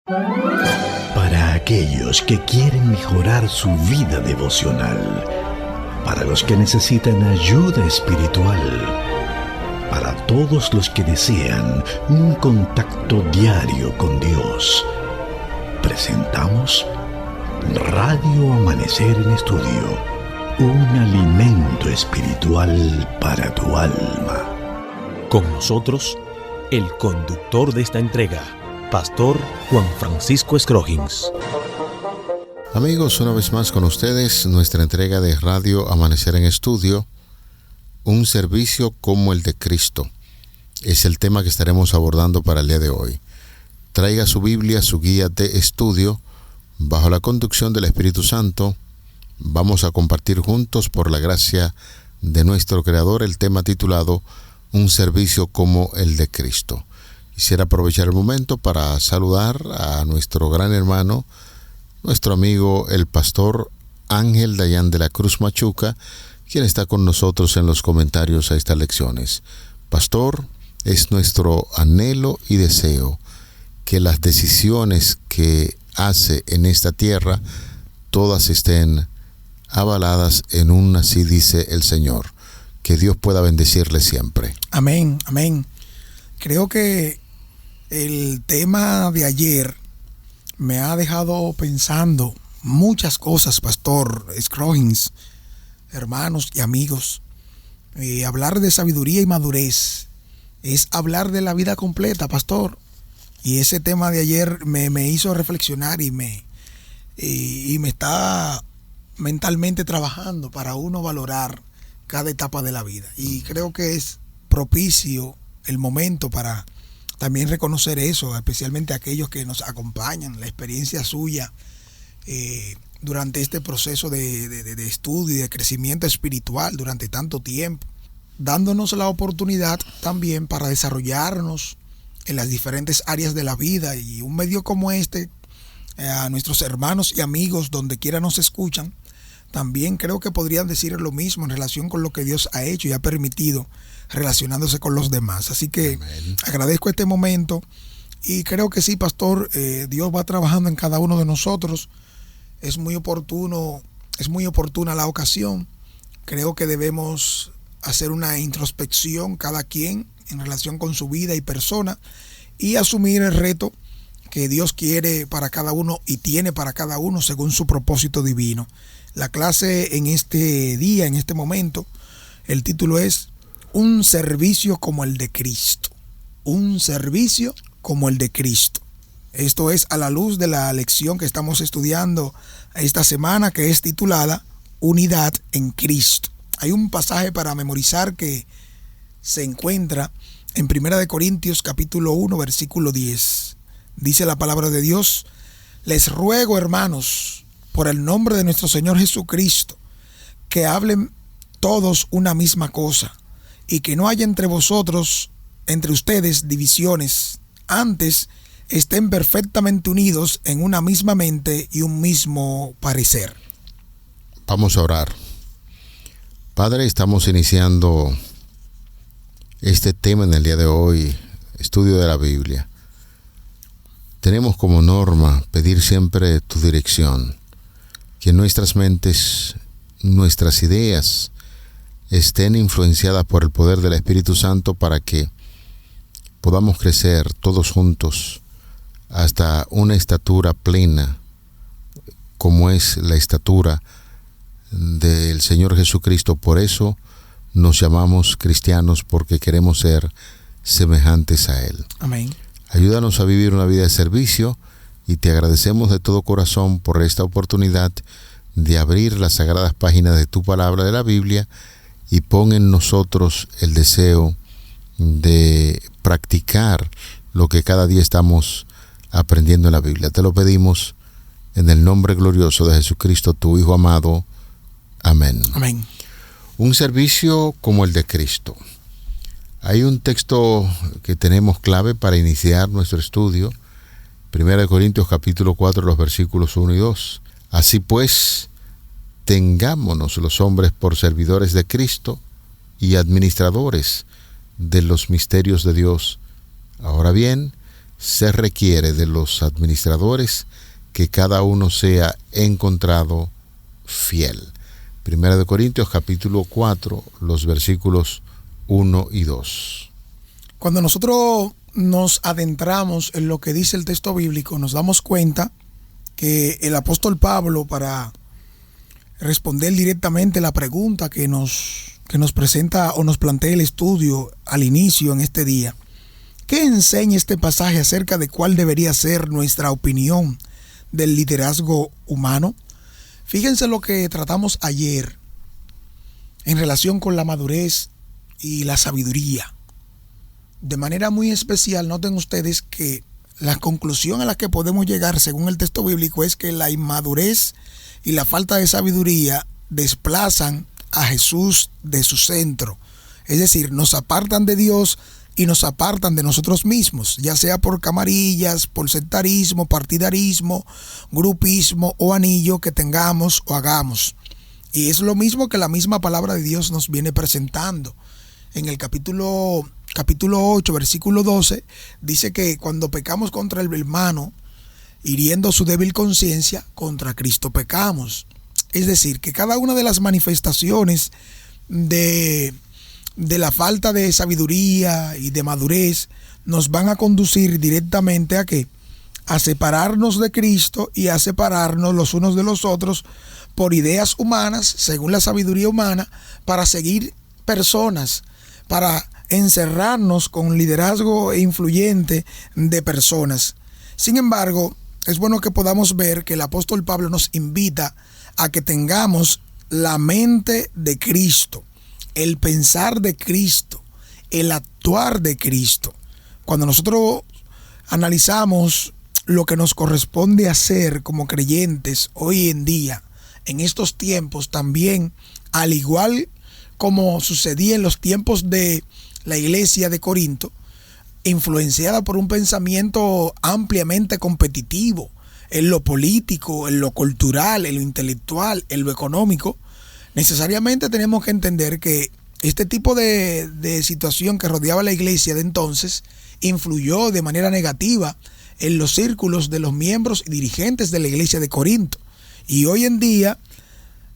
Para aquellos que quieren mejorar su vida devocional, para los que necesitan ayuda espiritual, para todos los que desean un contacto diario con Dios, presentamos Radio Amanecer en Estudio, un alimento espiritual para tu alma. Con nosotros, el conductor de esta entrega, Pastor Juan Francisco Scroggins. Amigos, una vez más con ustedes, nuestra entrega de Radio Amanecer en Estudio, un servicio como el de Cristo. Es el tema que estaremos abordando para el día de hoy. Traiga su Biblia, su guía de estudio, bajo la conducción del Espíritu Santo. Vamos a compartir juntos, por la gracia de nuestro Creador, el tema titulado Un servicio como el de Cristo. Quisiera aprovechar el momento para saludar a nuestro gran hermano, nuestro amigo el pastor Ángel Dayan de la Cruz Machuca, quien está con nosotros en los comentarios a estas lecciones. Pastor, es nuestro anhelo y deseo que las decisiones que hace en esta tierra, todas estén avaladas en un así dice el Señor. Que Dios pueda bendecirle siempre. Amén, amén. Creo que el tema de ayer me ha dejado pensando muchas cosas, Pastor Scroggins, hermanos y amigos. Hablar de sabiduría y madurez es hablar de la vida completa, Pastor. Y ese tema de ayer me hizo reflexionar y me está mentalmente trabajando para uno valorar cada etapa de la vida. Y creo que es propicio el momento para también reconocer eso, especialmente aquellos que nos acompañan, la experiencia suya durante este proceso de estudio y de crecimiento espiritual durante tanto tiempo, dándonos la oportunidad también para desarrollarnos en las diferentes áreas de la vida. Y un medio como este, a nuestros hermanos y amigos donde quiera nos escuchan, también creo que podrían decir lo mismo en relación con lo que Dios ha hecho y ha permitido relacionándose con los demás. Así que amén. Agradezco este momento y creo que sí, Pastor, Dios va trabajando en cada uno de nosotros. Es muy oportuna la ocasión. Creo que debemos hacer una introspección cada quien en relación con su vida y persona y asumir el reto que Dios quiere para cada uno y tiene para cada uno según su propósito divino. La clase en este día, en este momento, el título es Un servicio como el de Cristo. Un servicio como el de Cristo. Esto es a la luz de la lección que estamos estudiando esta semana, que es titulada Unidad en Cristo. Hay un pasaje para memorizar que se encuentra en 1 Corintios capítulo 1, versículo 10. Dice la palabra de Dios: les ruego, hermanos, por el nombre de nuestro Señor Jesucristo, que hablen todos una misma cosa, y que no haya entre ustedes divisiones. Antes, estén perfectamente unidos en una misma mente y un mismo parecer. Vamos a orar. Padre, estamos iniciando este tema en el día de hoy, estudio de la Biblia. Tenemos como norma pedir siempre tu dirección, que nuestras mentes, nuestras ideas estén influenciadas por el poder del Espíritu Santo para que podamos crecer todos juntos hasta una estatura plena, como es la estatura del Señor Jesucristo. Por eso nos llamamos cristianos, porque queremos ser semejantes a Él. Amén. Ayúdanos a vivir una vida de servicio y te agradecemos de todo corazón por esta oportunidad de abrir las sagradas páginas de tu palabra de la Biblia, y pon en nosotros el deseo de practicar lo que cada día estamos aprendiendo en la Biblia. Te lo pedimos en el nombre glorioso de Jesucristo, tu Hijo amado. Amén. Amén. Un servicio como el de Cristo. Hay un texto que tenemos clave para iniciar nuestro estudio. 1 Corintios capítulo 4, los versículos 1 y 2. Así pues, tengámonos los hombres por servidores de Cristo y administradores de los misterios de Dios. Ahora bien, se requiere de los administradores que cada uno sea encontrado fiel. Primera de Corintios capítulo 4, los versículos 1 y 2. Cuando nosotros nos adentramos en lo que dice el texto bíblico, nos damos cuenta que el apóstol Pablo, para responder directamente la pregunta que nos presenta o nos plantea el estudio al inicio en este día, ¿qué enseña este pasaje acerca de cuál debería ser nuestra opinión del liderazgo humano? Fíjense lo que tratamos ayer en relación con la madurez y la sabiduría. De manera muy especial, noten ustedes que la conclusión a la que podemos llegar según el texto bíblico es que la inmadurez y la falta de sabiduría desplazan a Jesús de su centro. Es decir, nos apartan de Dios y nos apartan de nosotros mismos, ya sea por camarillas, por sectarismo, partidarismo, grupismo o anillo que tengamos o hagamos. Y es lo mismo que la misma palabra de Dios nos viene presentando. En el capítulo 8, versículo 12, dice que cuando pecamos contra el hermano, hiriendo su débil conciencia, contra Cristo pecamos. Es decir, que cada una de las manifestaciones de la falta de sabiduría y de madurez nos van a conducir directamente ¿a qué? A separarnos de Cristo y a separarnos los unos de los otros por ideas humanas, según la sabiduría humana, para seguir personas, para encerrarnos con liderazgo influyente de personas. Sin embargo, es bueno que podamos ver que el apóstol Pablo nos invita a que tengamos la mente de Cristo, el pensar de Cristo, el actuar de Cristo. Cuando nosotros analizamos lo que nos corresponde hacer como creyentes hoy en día, en estos tiempos también, al igual como sucedía en los tiempos de la iglesia de Corinto, influenciada por un pensamiento ampliamente competitivo en lo político, en lo cultural, en lo intelectual, en lo económico, necesariamente tenemos que entender que este tipo de situación que rodeaba la iglesia de entonces influyó de manera negativa en los círculos de los miembros y dirigentes de la iglesia de Corinto. Y hoy en día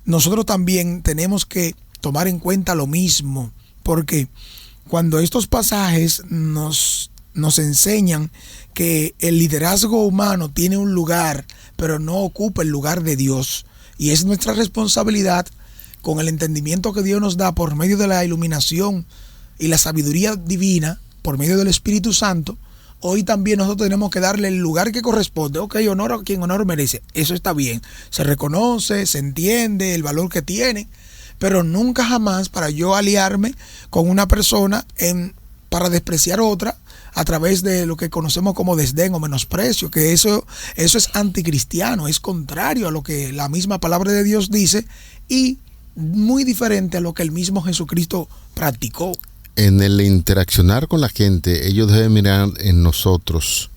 nosotros también tenemos que tomar en cuenta lo mismo, porque cuando estos pasajes nos enseñan que el liderazgo humano tiene un lugar, pero no ocupa el lugar de Dios, y es nuestra responsabilidad, con el entendimiento que Dios nos da por medio de la iluminación y la sabiduría divina, por medio del Espíritu Santo, hoy también nosotros tenemos que darle el lugar que corresponde. Ok, honor a quien honor merece, eso está bien, se reconoce, se entiende el valor que tiene, pero nunca jamás para yo aliarme con una persona para despreciar otra a través de lo que conocemos como desdén o menosprecio, que eso es anticristiano, es contrario a lo que la misma palabra de Dios dice y muy diferente a lo que el mismo Jesucristo practicó. En el interaccionar con la gente, ellos deben mirar en nosotros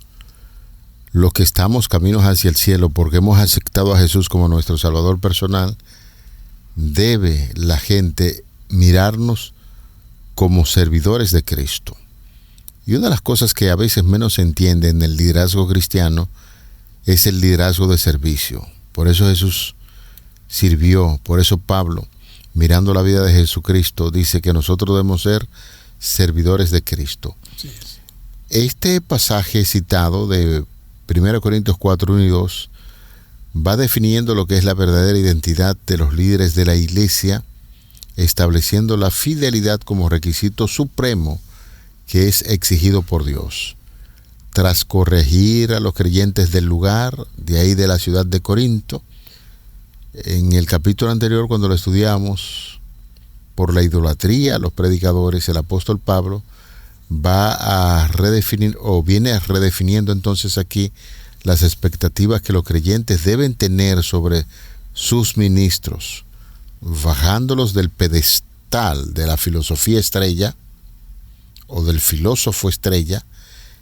los que estamos caminos hacia el cielo porque hemos aceptado a Jesús como nuestro Salvador personal. Debe la gente mirarnos como servidores de Cristo. Y una de las cosas que a veces menos se entiende en el liderazgo cristiano es el liderazgo de servicio. Por eso Jesús sirvió, por eso Pablo, mirando la vida de Jesucristo, dice que nosotros debemos ser servidores de Cristo. Sí es. Este pasaje citado de 1 Corintios 4, 1 y 2 va definiendo lo que es la verdadera identidad de los líderes de la iglesia, estableciendo la fidelidad como requisito supremo que es exigido por Dios. Tras corregir a los creyentes del lugar, de ahí de la ciudad de Corinto, en el capítulo anterior cuando lo estudiamos, por la idolatría, los predicadores, el apóstol Pablo va a redefinir o viene redefiniendo entonces aquí las expectativas que los creyentes deben tener sobre sus ministros, bajándolos del pedestal de la filosofía estrella o del filósofo estrella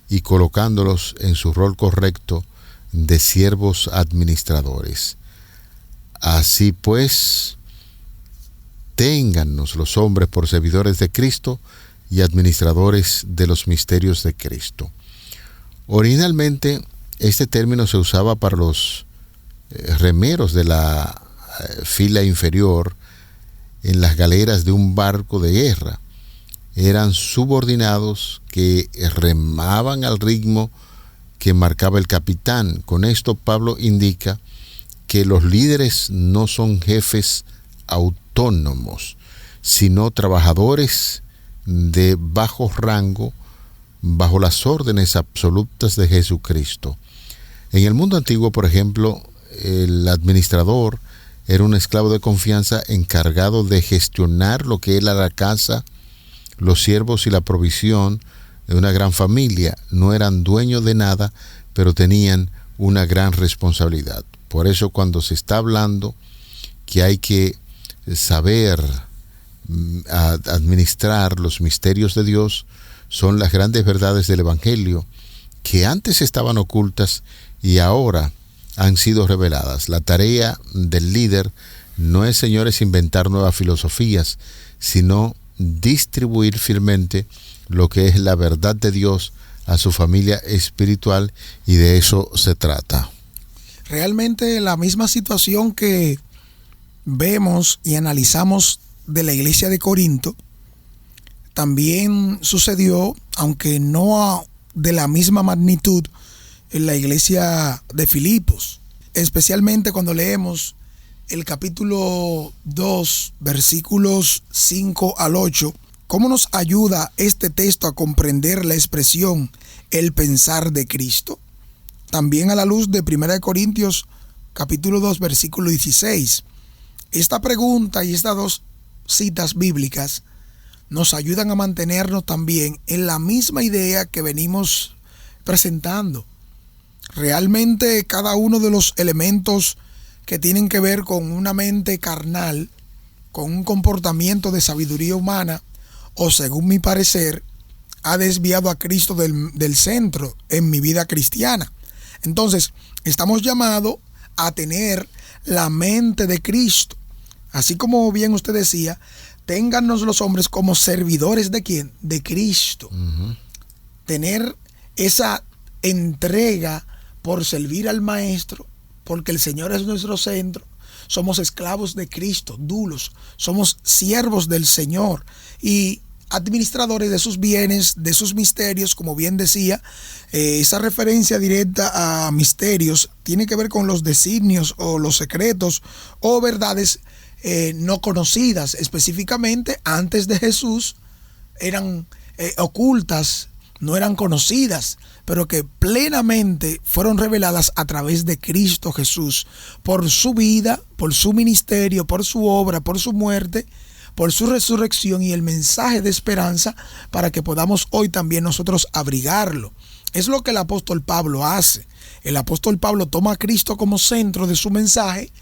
y colocándolos en su rol correcto de siervos administradores. Así pues, téngannos los hombres por servidores de Cristo y administradores de los misterios de Cristo. Originalmente, este término se usaba para los remeros de la fila inferior en las galeras de un barco de guerra. Eran subordinados que remaban al ritmo que marcaba el capitán. Con esto Pablo indica que los líderes no son jefes autónomos, sino trabajadores de bajo rango, bajo las órdenes absolutas de Jesucristo. En el mundo antiguo, por ejemplo, el administrador era un esclavo de confianza encargado de gestionar lo que era la casa, los siervos y la provisión de una gran familia. No eran dueños de nada, pero tenían una gran responsabilidad. Por eso, cuando se está hablando que hay que saber administrar los misterios de Dios, son las grandes verdades del Evangelio que antes estaban ocultas y ahora han sido reveladas. La tarea del líder no es, señores, inventar nuevas filosofías, sino distribuir fielmente lo que es la verdad de Dios a su familia espiritual, y de eso se trata. Realmente la misma situación que vemos y analizamos de la iglesia de Corinto también sucedió, aunque no de la misma magnitud, en la iglesia de Filipos, especialmente cuando leemos el capítulo 2, versículos 5 al 8. ¿Cómo nos ayuda este texto a comprender la expresión el pensar de Cristo? También a la luz de 1 Corintios capítulo 2, versículo 16. Esta pregunta y estas dos citas bíblicas nos ayudan a mantenernos también en la misma idea que venimos presentando. Realmente cada uno de los elementos que tienen que ver con una mente carnal, con un comportamiento de sabiduría humana, o según mi parecer, ha desviado a Cristo del centro en mi vida cristiana. Entonces, estamos llamados a tener la mente de Cristo. Así como bien usted decía, téngannos los hombres como servidores de ¿quién? De Cristo. Tener esa entrega por servir al Maestro, porque el Señor es nuestro centro. Somos esclavos de Cristo, dulos. Somos siervos del Señor y administradores de sus bienes, de sus misterios, como bien decía. Esa referencia directa a misterios tiene que ver con los designios o los secretos o verdades no conocidas. Específicamente, antes de Jesús eran ocultas, no eran conocidas, pero que plenamente fueron reveladas a través de Cristo Jesús, por su vida, por su ministerio, por su obra, por su muerte, por su resurrección y el mensaje de esperanza para que podamos hoy también nosotros abrigarlo. Es lo que el apóstol Pablo hace. El apóstol Pablo toma a Cristo como centro de su mensaje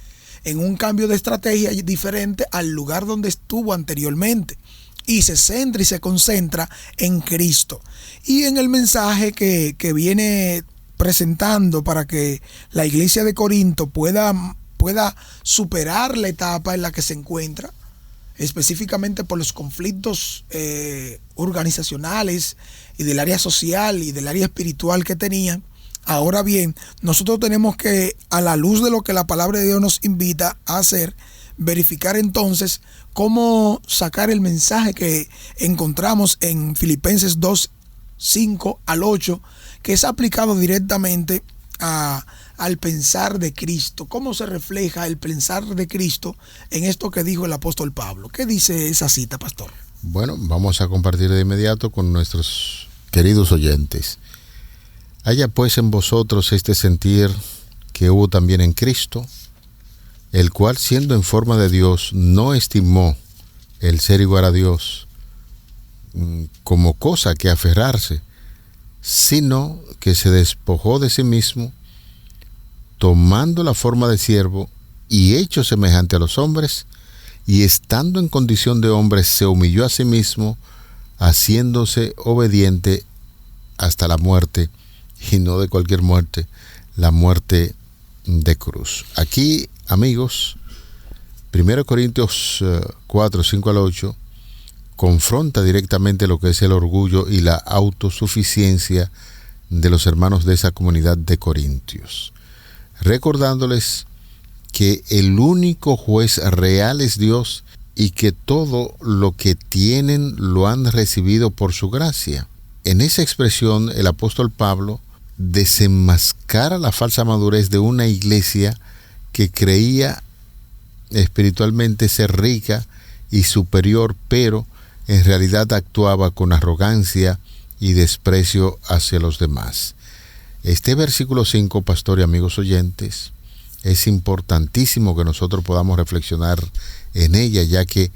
en un cambio de estrategia diferente al lugar donde estuvo anteriormente, y se centra y se concentra en Cristo y en el mensaje que viene presentando para que la iglesia de Corinto pueda superar la etapa en la que se encuentra, específicamente por los conflictos organizacionales y del área social y del área espiritual que tenían. Ahora bien, nosotros tenemos que, a la luz de lo que la palabra de Dios nos invita a hacer, verificar entonces cómo sacar el mensaje que encontramos en Filipenses 2, 5 al 8, que es aplicado directamente al pensar de Cristo. ¿Cómo se refleja el pensar de Cristo en esto que dijo el apóstol Pablo? ¿Qué dice esa cita, pastor? Bueno, vamos a compartir de inmediato con nuestros queridos oyentes. Haya pues en vosotros este sentir que hubo también en Cristo, el cual, siendo en forma de Dios, no estimó el ser igual a Dios como cosa que aferrarse, sino que se despojó de sí mismo, tomando la forma de siervo y hecho semejante a los hombres, y estando en condición de hombre, se humilló a sí mismo, haciéndose obediente hasta la muerte, y no de cualquier muerte, la muerte de cruz. Aquí, amigos, 1 Corintios 4, 5 al 8, confronta directamente lo que es el orgullo y la autosuficiencia de los hermanos de esa comunidad de Corintios, recordándoles que el único juez real es Dios y que todo lo que tienen lo han recibido por su gracia. En esa expresión, el apóstol Pablo desenmascara la falsa madurez de una iglesia que creía espiritualmente ser rica y superior, pero en realidad actuaba con arrogancia y desprecio hacia los demás. Este versículo 5, pastor y amigos oyentes, es importantísimo que nosotros podamos reflexionar en ella, ya que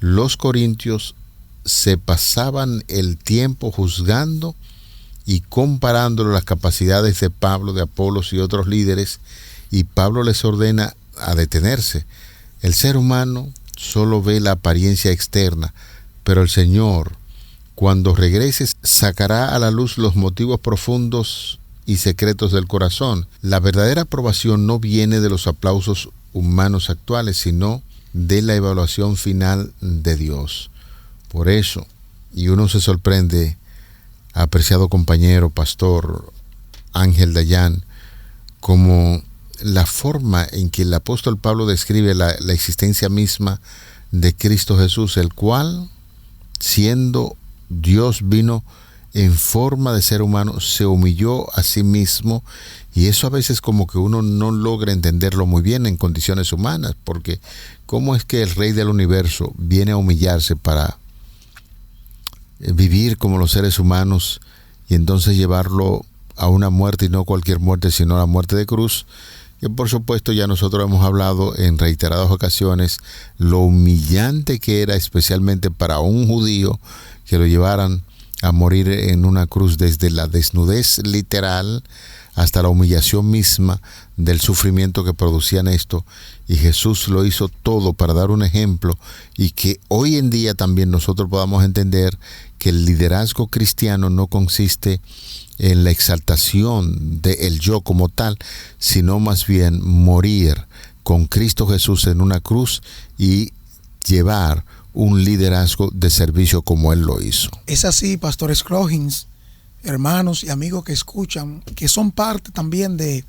los corintios se pasaban el tiempo juzgando y comparando las capacidades de Pablo, de Apolos y otros líderes, y Pablo les ordena a detenerse. El ser humano solo ve la apariencia externa, pero el Señor, cuando regreses, sacará a la luz los motivos profundos y secretos del corazón. La verdadera aprobación no viene de los aplausos humanos actuales, sino de la evaluación final de Dios. Por eso, y uno se sorprende, apreciado compañero, pastor Ángel Dayan, como la forma en que el apóstol Pablo describe la existencia misma de Cristo Jesús, el cual, siendo Dios, vino en forma de ser humano, se humilló a sí mismo, y eso a veces como que uno no logra entenderlo muy bien en condiciones humanas, porque ¿cómo es que el Rey del Universo viene a humillarse para vivir como los seres humanos y entonces llevarlo a una muerte, y no cualquier muerte, sino la muerte de cruz? Que por supuesto ya nosotros hemos hablado en reiteradas ocasiones lo humillante que era, especialmente para un judío, que lo llevaran a morir en una cruz, desde la desnudez literal hasta la humillación misma del sufrimiento que producían esto. Y Jesús lo hizo todo para dar un ejemplo, y que hoy en día también nosotros podamos entender que el liderazgo cristiano no consiste en la exaltación del yo como tal, sino más bien morir con Cristo Jesús en una cruz y llevar un liderazgo de servicio como Él lo hizo. Es así, Pastor Scroggins, hermanos y amigos que escuchan, que son parte también de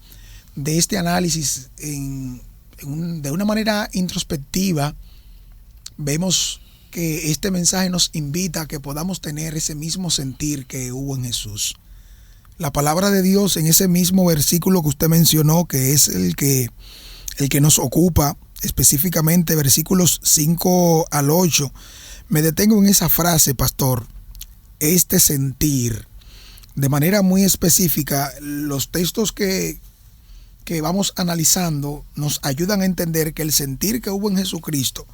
este análisis de una manera introspectiva. Vemos que este mensaje nos invita a que podamos tener ese mismo sentir que hubo en Jesús. La palabra de Dios en ese mismo versículo que usted mencionó, que es el que nos ocupa, específicamente versículos 5 al 8, me detengo en esa frase, pastor, este sentir. De manera muy específica, los textos que vamos analizando nos ayudan a entender que el sentir que hubo en Jesucristo,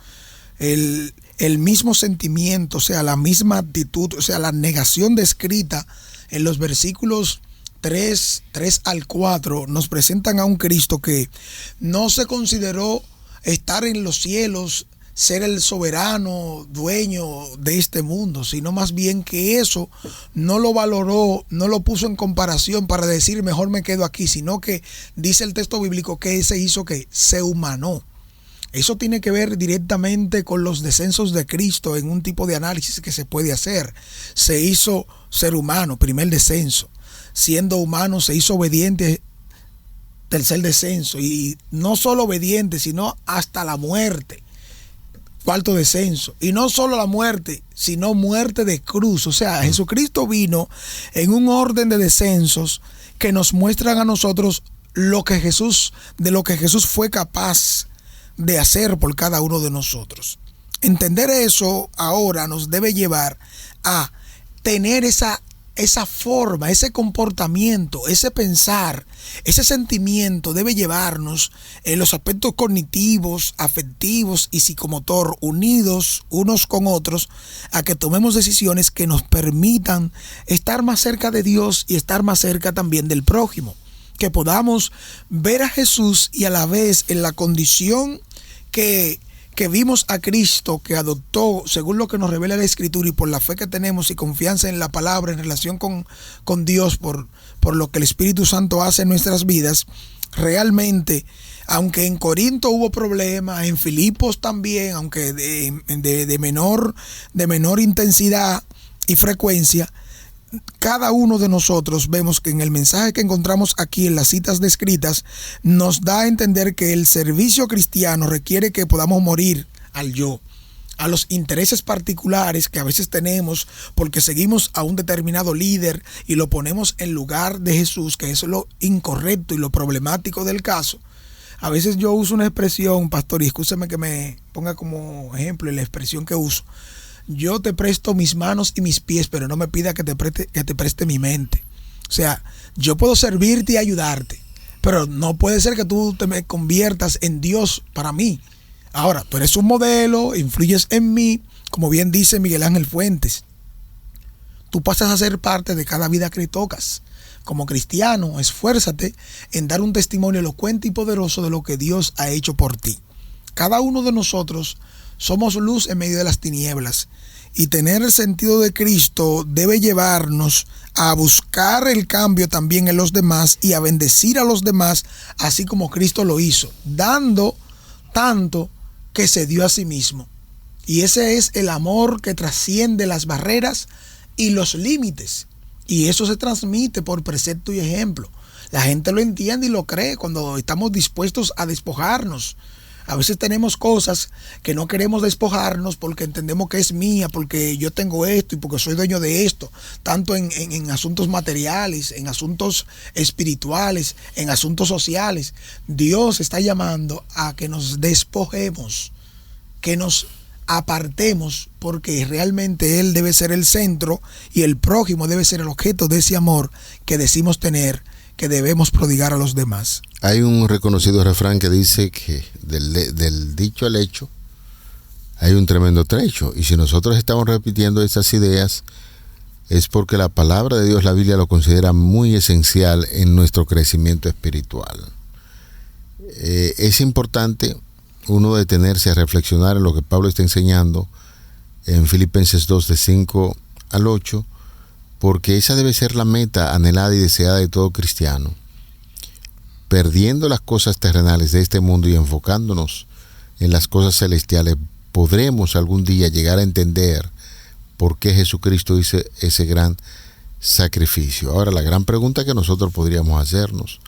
el mismo sentimiento, o sea, la misma actitud, o sea, la negación descrita en los versículos 3 al 4, nos presentan a un Cristo que no se consideró estar en los cielos, ser el soberano dueño de este mundo, sino más bien que eso no lo valoró, no lo puso en comparación para decir mejor me quedo aquí, sino que dice el texto bíblico que se hizo, que se humanó. Eso tiene que ver directamente con los descensos de Cristo en un tipo de análisis que se puede hacer. Se hizo ser humano, primer descenso. Siendo humano se hizo obediente, tercer descenso. Y no solo obediente, sino hasta la muerte, cuarto descenso. Y no solo la muerte, sino muerte de cruz. O sea, Jesucristo vino en un orden de descensos que nos muestran a nosotros de lo que Jesús fue capaz de hacer por cada uno de nosotros. Entender eso ahora nos debe llevar a tener esa forma, ese comportamiento, ese pensar, ese sentimiento debe llevarnos en los aspectos cognitivos, afectivos y psicomotor, unidos unos con otros, a que tomemos decisiones que nos permitan estar más cerca de Dios y estar más cerca también del prójimo. Que podamos ver a Jesús y a la vez en la condición que vimos a Cristo, que adoptó según lo que nos revela la Escritura, y por la fe que tenemos y confianza en la palabra en relación con Dios, por lo que el Espíritu Santo hace en nuestras vidas. Realmente, aunque en Corinto hubo problemas, en Filipos también, aunque de menor intensidad y frecuencia, cada uno de nosotros vemos que en el mensaje que encontramos aquí en las citas descritas nos da a entender que el servicio cristiano requiere que podamos morir al yo, a los intereses particulares que a veces tenemos porque seguimos a un determinado líder y lo ponemos en lugar de Jesús, que eso es lo incorrecto y lo problemático del caso. A veces yo uso una expresión, pastor, y escúcheme que me ponga como ejemplo la expresión que uso. Yo te presto mis manos y mis pies, pero no me pida que te preste mi mente. O sea, yo puedo servirte y ayudarte, pero no puede ser que tú te me conviertas en Dios para mí. Ahora, tú eres un modelo, influyes en mí, como bien dice Miguel Ángel Fuentes. Tú pasas a ser parte de cada vida que tocas. Como cristiano, esfuérzate en dar un testimonio elocuente y poderoso de lo que Dios ha hecho por ti. Cada uno de nosotros somos luz en medio de las tinieblas, y tener el sentido de Cristo debe llevarnos a buscar el cambio también en los demás y a bendecir a los demás, así como Cristo lo hizo, dando tanto que se dio a sí mismo. Y ese es el amor que trasciende las barreras y los límites. Y eso se transmite por precepto y ejemplo. La gente lo entiende y lo cree cuando estamos dispuestos a despojarnos. A veces tenemos cosas que no queremos despojarnos porque entendemos que es mía, porque yo tengo esto y porque soy dueño de esto, tanto en asuntos materiales, en asuntos espirituales, en asuntos sociales. Dios está llamando a que nos despojemos, que nos apartemos, porque realmente Él debe ser el centro y el prójimo debe ser el objeto de ese amor que decimos tener, que debemos prodigar a los demás. Hay un reconocido refrán que dice que del dicho al hecho hay un tremendo trecho, y si nosotros estamos repitiendo estas ideas es porque la palabra de Dios, la Biblia, lo considera muy esencial en nuestro crecimiento espiritual. Es importante uno detenerse a reflexionar en lo que Pablo está enseñando en Filipenses 2, de 5 al 8, porque esa debe ser la meta anhelada y deseada de todo cristiano. Perdiendo las cosas terrenales de este mundo y enfocándonos en las cosas celestiales, podremos algún día llegar a entender por qué Jesucristo hizo ese gran sacrificio. Ahora, la gran pregunta que nosotros podríamos hacernos: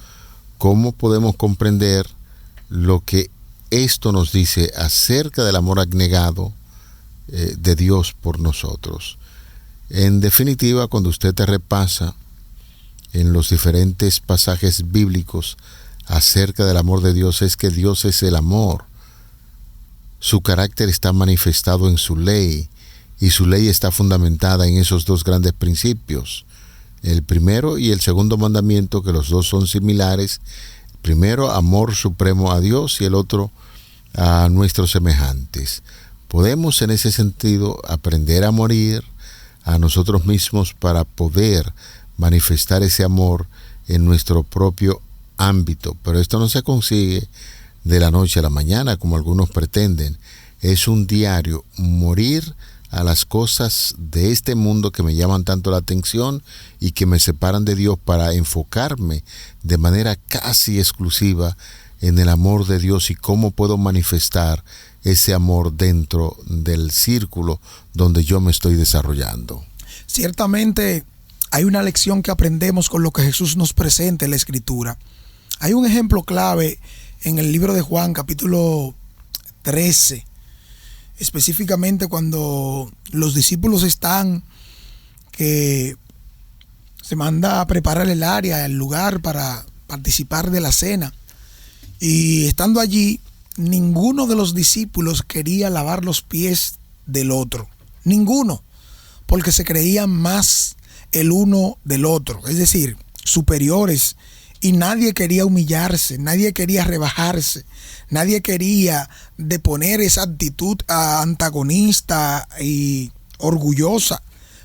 ¿cómo podemos comprender lo que esto nos dice acerca del amor abnegado de Dios por nosotros? En definitiva, cuando usted te repasa en los diferentes pasajes bíblicos acerca del amor de Dios, es que Dios es el amor. Su carácter está manifestado en su ley, y su ley está fundamentada en esos dos grandes principios, el primero y el segundo mandamiento, que los dos son similares. Primero, amor supremo a Dios, y el otro a nuestros semejantes. Podemos en ese sentido aprender a morir a nosotros mismos para poder manifestar ese amor en nuestro propio ámbito, pero esto no se consigue de la noche a la mañana como algunos pretenden. Es un diario morir a las cosas de este mundo que me llaman tanto la atención y que me separan de Dios, para enfocarme de manera casi exclusiva en el amor de Dios y cómo puedo manifestar ese amor dentro del círculo donde yo me estoy desarrollando. Ciertamente hay una lección que aprendemos con lo que Jesús nos presenta en la Escritura. Hay un ejemplo clave en el libro de Juan, capítulo 13, específicamente cuando los discípulos están, que se manda a preparar el área, el lugar para participar de la cena. Y estando allí, ninguno de los discípulos quería lavar los pies del otro. Ninguno, porque se creían más el uno del otro, es decir, superiores. Y nadie quería humillarse, nadie quería rebajarse, nadie quería deponer esa actitud antagonista y orgullosa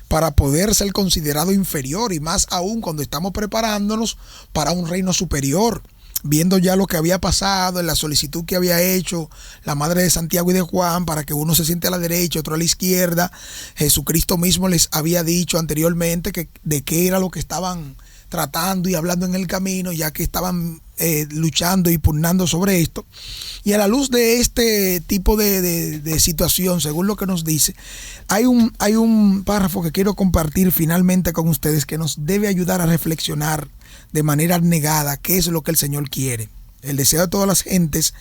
para poder ser considerado inferior, y más aún cuando estamos preparándonos para un reino superior, viendo ya lo que había pasado en la solicitud que había hecho la madre de Santiago y de Juan para que uno se siente a la derecha, otro a la izquierda. Jesucristo mismo les había dicho anteriormente que de qué era lo que estaban tratando y hablando en el camino, ya que estaban luchando y pugnando sobre esto. Y a la luz de este tipo de situación, según lo que nos dice, hay un párrafo que quiero compartir finalmente con ustedes que nos debe ayudar a reflexionar de manera abnegada qué es lo que el Señor quiere. El deseo de todas las gentes,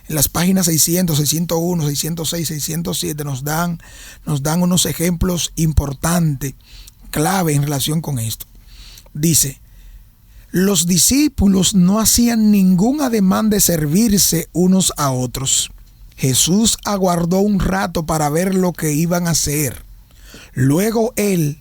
en las páginas 600, 601, 606, 607 nos dan unos ejemplos importantes, clave en relación con esto. Dice: los discípulos no hacían ningún ademán de servirse unos a otros. Jesús aguardó un rato para ver lo que iban a hacer. Luego él,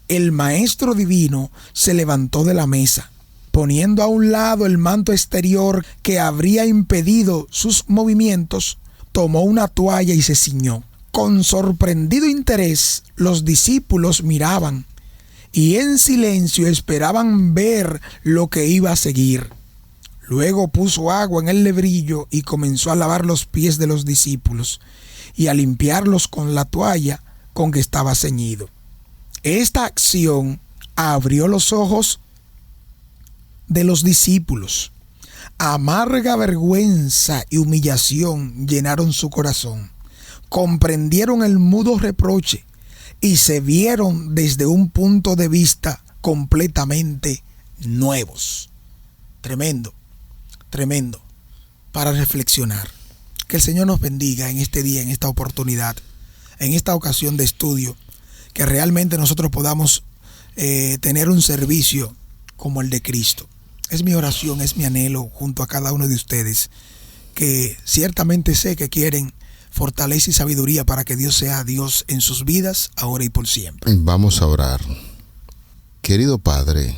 el Maestro Divino, se levantó de la mesa. Poniendo a un lado el manto exterior que habría impedido sus movimientos, tomó una toalla y se ciñó. Con sorprendido interés, los discípulos miraban y en silencio esperaban ver lo que iba a seguir. Luego puso agua en el lebrillo y comenzó a lavar los pies de los discípulos y a limpiarlos con la toalla con que estaba ceñido. Esta acción abrió los ojos de los discípulos. Amarga vergüenza y humillación llenaron su corazón. Comprendieron el mudo reproche y se vieron desde un punto de vista completamente nuevos. Tremendo, tremendo para reflexionar. Que el Señor nos bendiga en este día, en esta oportunidad, en esta ocasión de estudio, que realmente nosotros podamos tener un servicio como el de Cristo. Es mi oración, es mi anhelo junto a cada uno de ustedes, que ciertamente sé que quieren fortaleza y sabiduría para que Dios sea Dios en sus vidas, ahora y por siempre. Vamos a orar. Querido Padre,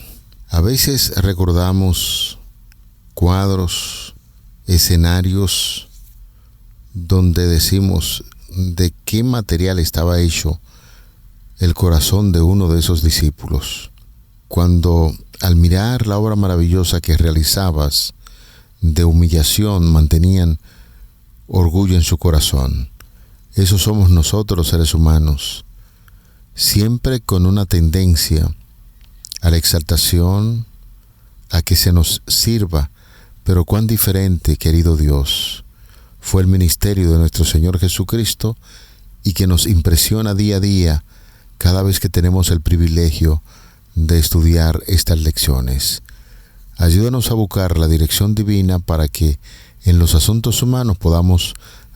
a veces recordamos cuadros, escenarios donde decimos de qué material estaba hecho el corazón de uno de esos discípulos. Cuando al mirar la obra maravillosa que realizabas, de humillación mantenían orgullo en su corazón. Eso somos nosotros los seres humanos, siempre con una tendencia a la exaltación, a que se nos sirva, pero cuán diferente, querido Dios, fue el ministerio de nuestro Señor Jesucristo y que nos impresiona día a día cada vez que tenemos el privilegio de estudiar estas lecciones. Ayúdanos a buscar la dirección divina para que en los asuntos humanos podamos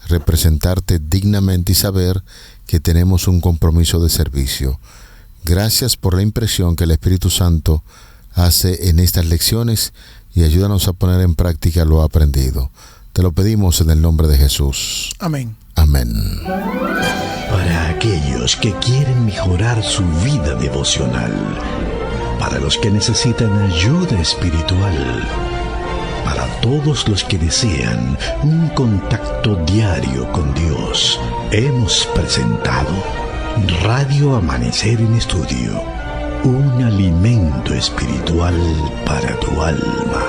representarte dignamente y saber que tenemos un compromiso de servicio. Gracias por la impresión que el Espíritu Santo hace en estas lecciones y ayúdanos a poner en práctica lo aprendido. Te lo pedimos en el nombre de Jesús. Amén. Amén. Para aquellos que quieren mejorar su vida devocional, para los que necesitan ayuda espiritual, para todos los que desean un contacto diario con Dios, hemos presentado Radio Amanecer en Estudio, un alimento espiritual para tu alma.